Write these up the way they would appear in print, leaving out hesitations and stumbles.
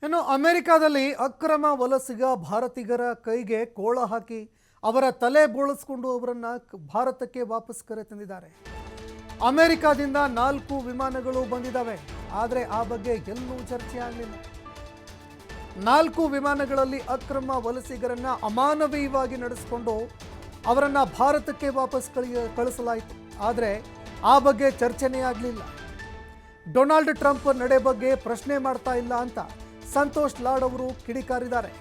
ಇನ್ನು ಅಮೆರಿಕಾದಲ್ಲಿ ಅಕ್ರಮ ವಲಸಿಗ ಭಾರತೀಗರ ಕೈಗೆ ಕೋಳ ಹಾಕಿ ಅವರ ತಲೆ ಬೋಳಿಸಿಕೊಂಡು ಅವರನ್ನು ಭಾರತಕ್ಕೆ ವಾಪಸ್ ಕರೆತಂದಿದ್ದಾರೆ. ಅಮೆರಿಕಾದಿಂದ 4 ವಿಮಾನಗಳು ಬಂದಿದ್ದಾವೆ. ಆದರೆ ಆ ಬಗ್ಗೆ ಎಲ್ಲೂ ಚರ್ಚೆ ಆಗಲಿಲ್ಲ. 4 ವಿಮಾನಗಳಲ್ಲಿ ಅಕ್ರಮ ವಲಸಿಗರನ್ನ ಅಮಾನವೀಯವಾಗಿ ನಡೆಸಿಕೊಂಡು ಅವರನ್ನು ಭಾರತಕ್ಕೆ ವಾಪಸ್ ಕಳಿಸಲಾಯಿತು. ಆದರೆ ಆ ಬಗ್ಗೆ ಚರ್ಚೆನೇ ಆಗಲಿಲ್ಲ. ಡೊನಾಲ್ಡ್ ಟ್ರಂಪ್ ನಡೆ ಬಗ್ಗೆ ಪ್ರಶ್ನೆ ಮಾಡ್ತಾ ಇಲ್ಲ ಅಂತ ಸಂತೋಷ್ ಲಾಡ್ ಅವರು ಕಿಡಿಕಾರಿದ್ದಾರೆ.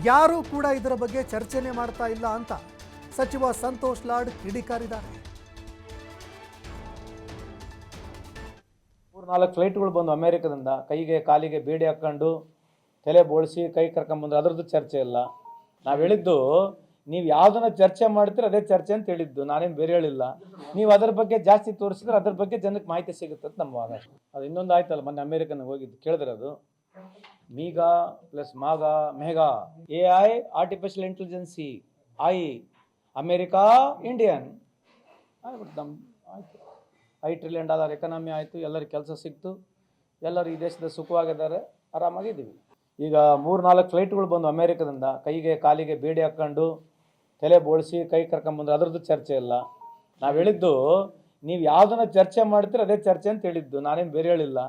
ಯಾರೂ ಕೂಡ ಇದರ ಬಗ್ಗೆ ಚರ್ಚೆನೆ ಮಾಡ್ತಾ ಇಲ್ಲ ಅಂತ ಸಚಿವ ಸಂತೋಷ್ ಲಾಡ್ ಕಿಡಿಕಾರಿದ್ದಾರೆ. 3-4 ಫ್ಲೈಟ್ಗಳು ಬಂದು ಅಮೆರಿಕದಿಂದ ಕೈಗೆ ಕಾಲಿಗೆ ಬೇಡಿ ಹಾಕ್ಕೊಂಡು ತಲೆ ಬೋಳಿಸಿ ಕೈ ಕರ್ಕೊಂಬಂದ್ರೆ ಅದರದ್ದು ಚರ್ಚೆ ಇಲ್ಲ. ನಾವು ಹೇಳಿದ್ದು ನೀವು ಯಾವುದನ್ನ ಚರ್ಚೆ ಮಾಡ್ತೀರ ಅದೇ ಚರ್ಚೆ ಅಂತ ಹೇಳಿದ್ದು, ನಾನೇನು ಬೇರೆ ಹೇಳಿಲ್ಲ. ನೀವು ಅದರ ಬಗ್ಗೆ ಜಾಸ್ತಿ ತೋರಿಸಿದ್ರೆ ಅದ್ರ ಬಗ್ಗೆ ಜನಕ್ಕೆ ಮಾಹಿತಿ ಸಿಗುತ್ತೆ ಅಂತ ನಮ್ಮ ವಾದ. ಅದು ಇನ್ನೊಂದು ಆಯ್ತಲ್ಲ, ಮೊನ್ನೆ ಅಮೆರಿಕನ್ ಹೋಗಿದ್ದು ಕೇಳಿದ್ರೆ ಅದು MIGA plus MAGA MEGA AI artificial intelligence America Indian ಆಗ್ಬಿಟ್ಟು ನಮ್ಮ ಆಯಿತು. $5 ಟ್ರಿಲಿಯನ್ ಎಕಾನಮಿ ಆಯಿತು, ಎಲ್ಲರಿಗೆ ಕೆಲಸ ಸಿಕ್ತು, ಎಲ್ಲರೂ ಈ ದೇಶದ ಸುಖವಾಗಿದ್ದಾರೆ, ಆರಾಮಾಗಿದ್ದೀವಿ. ಈಗ 3-4 ಫ್ಲೈಟ್ಗಳು ಬಂದು ಅಮೆರಿಕದಿಂದ ಕೈಗೆ ಕಾಲಿಗೆ ಬೇಡಿ ಹಾಕ್ಕೊಂಡು ತಲೆ ಬೋಳಿಸಿ ಕೈ ಕರ್ಕೊಂಬಂದ್ರೆ ಅದರದ್ದು ಚರ್ಚೆ ಇಲ್ಲ. ನಾವು ಹೇಳಿದ್ದು ನೀವು ಯಾವುದನ್ನ ಚರ್ಚೆ ಮಾಡ್ತೀರ ಅದೇ ಚರ್ಚೆ ಅಂತ ಹೇಳಿದ್ದು, ನಾನೇನು ಬೇರೆ ಹೇಳಿಲ್ಲ.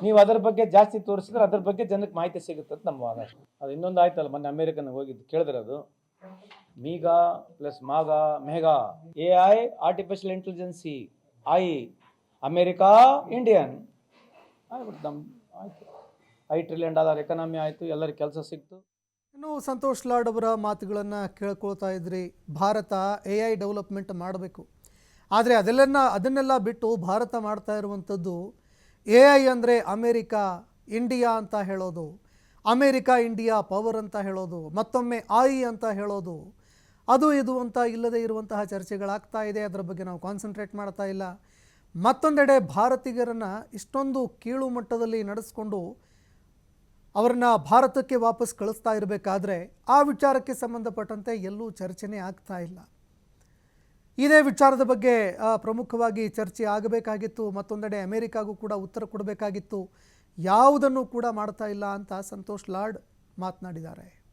ನೀವು ಅದರ ಬಗ್ಗೆ ಜಾಸ್ತಿ ತೋರಿಸಿದ್ರೆ ಅದ್ರ ಬಗ್ಗೆ ಜನಕ್ಕೆ ಮಾಹಿತಿ ಸಿಗುತ್ತೆ ಅಂತ ನಮ್ಮ ವಾದ. ಅದು ಇನ್ನೊಂದು ಆಯ್ತಲ್ಲ, ಮೊನ್ನೆ ಅಮೆರಿಕನ್ ಹೋಗಿದ್ದು ಕೇಳಿದ್ರೆ ಅದು MIGA plus MAGA MEGA AI artificial intelligence America Indian ಆಗ್ಬಿಟ್ಟು ನಮ್ಮ ಆಯಿತು. $5 ಟ್ರಿಲಿಯನ್ ಎಕಾನಮಿ ಆಯಿತು, ಎಲ್ಲರಿಗೆ ಕೆಲಸ ಸಿಕ್ತು. ಇನ್ನು ಸಂತೋಷ್ ಲಾಡ್ ಅವರ ಮಾತುಗಳನ್ನು ಕೇಳ್ಕೊಳ್ತಾ ಇದ್ರಿ. ಭಾರತ AI ಡೆವಲಪ್ಮೆಂಟ್ ಮಾಡಬೇಕು, ಆದರೆ ಅದನ್ನೆಲ್ಲ ಬಿಟ್ಟು ಭಾರತ ಮಾಡ್ತಾ ಇರುವಂಥದ್ದು AI ಅಂದರೆ ಅಮೇರಿಕಾ ಇಂಡಿಯಾ ಅಂತ ಹೇಳೋದು, ಅಮೇರಿಕಾ ಇಂಡಿಯಾ ಪವರ್ ಅಂತ ಹೇಳೋದು, ಮತ್ತೊಮ್ಮೆ ಅಂತ ಹೇಳೋದು, ಅದು ಇದು ಅಂತ ಇಲ್ಲದೇ ಇರುವಂತಹ ಚರ್ಚೆಗಳಾಗ್ತಾ ಇದೆ. ಅದರ ಬಗ್ಗೆ ನಾವು ಕಾನ್ಸಂಟ್ರೇಟ್ ಮಾಡ್ತಾ ಇಲ್ಲ. ಮತ್ತೊಂದೆಡೆ ಭಾರತೀಯರನ್ನು ಇಷ್ಟೊಂದು ಕೀಳು ಮಟ್ಟದಲ್ಲಿ ನಡೆಸ್ಕೊಂಡು ಅವರನ್ನು ಭಾರತಕ್ಕೆ ವಾಪಸ್ ಕಳಿಸ್ತಾ ಇರಬೇಕಾದ್ರೆ ಆ ವಿಚಾರಕ್ಕೆ ಸಂಬಂಧಪಟ್ಟಂತೆ ಎಲ್ಲೂ ಚರ್ಚೆನೇ ಆಗ್ತಾ ಇಲ್ಲ. ಇದೇ ವಿಚಾರದ ಬಗ್ಗೆ ಪ್ರಮುಖವಾಗಿ ಚರ್ಚೆ ಆಗಬೇಕಾಗಿತ್ತು. ಮತ್ತೊಂದೆಡೆ ಅಮೆರಿಕಾಗೂ ಕೂಡ ಉತ್ತರ ಕೊಡಬೇಕಾಗಿತ್ತು. ಯಾವುದನ್ನು ಕೂಡ ಮಾಡ್ತಾ ಇಲ್ಲ ಅಂತ ಸಂತೋಷ್ ಲಾಡ್ ಮಾತನಾಡಿದ್ದಾರೆ.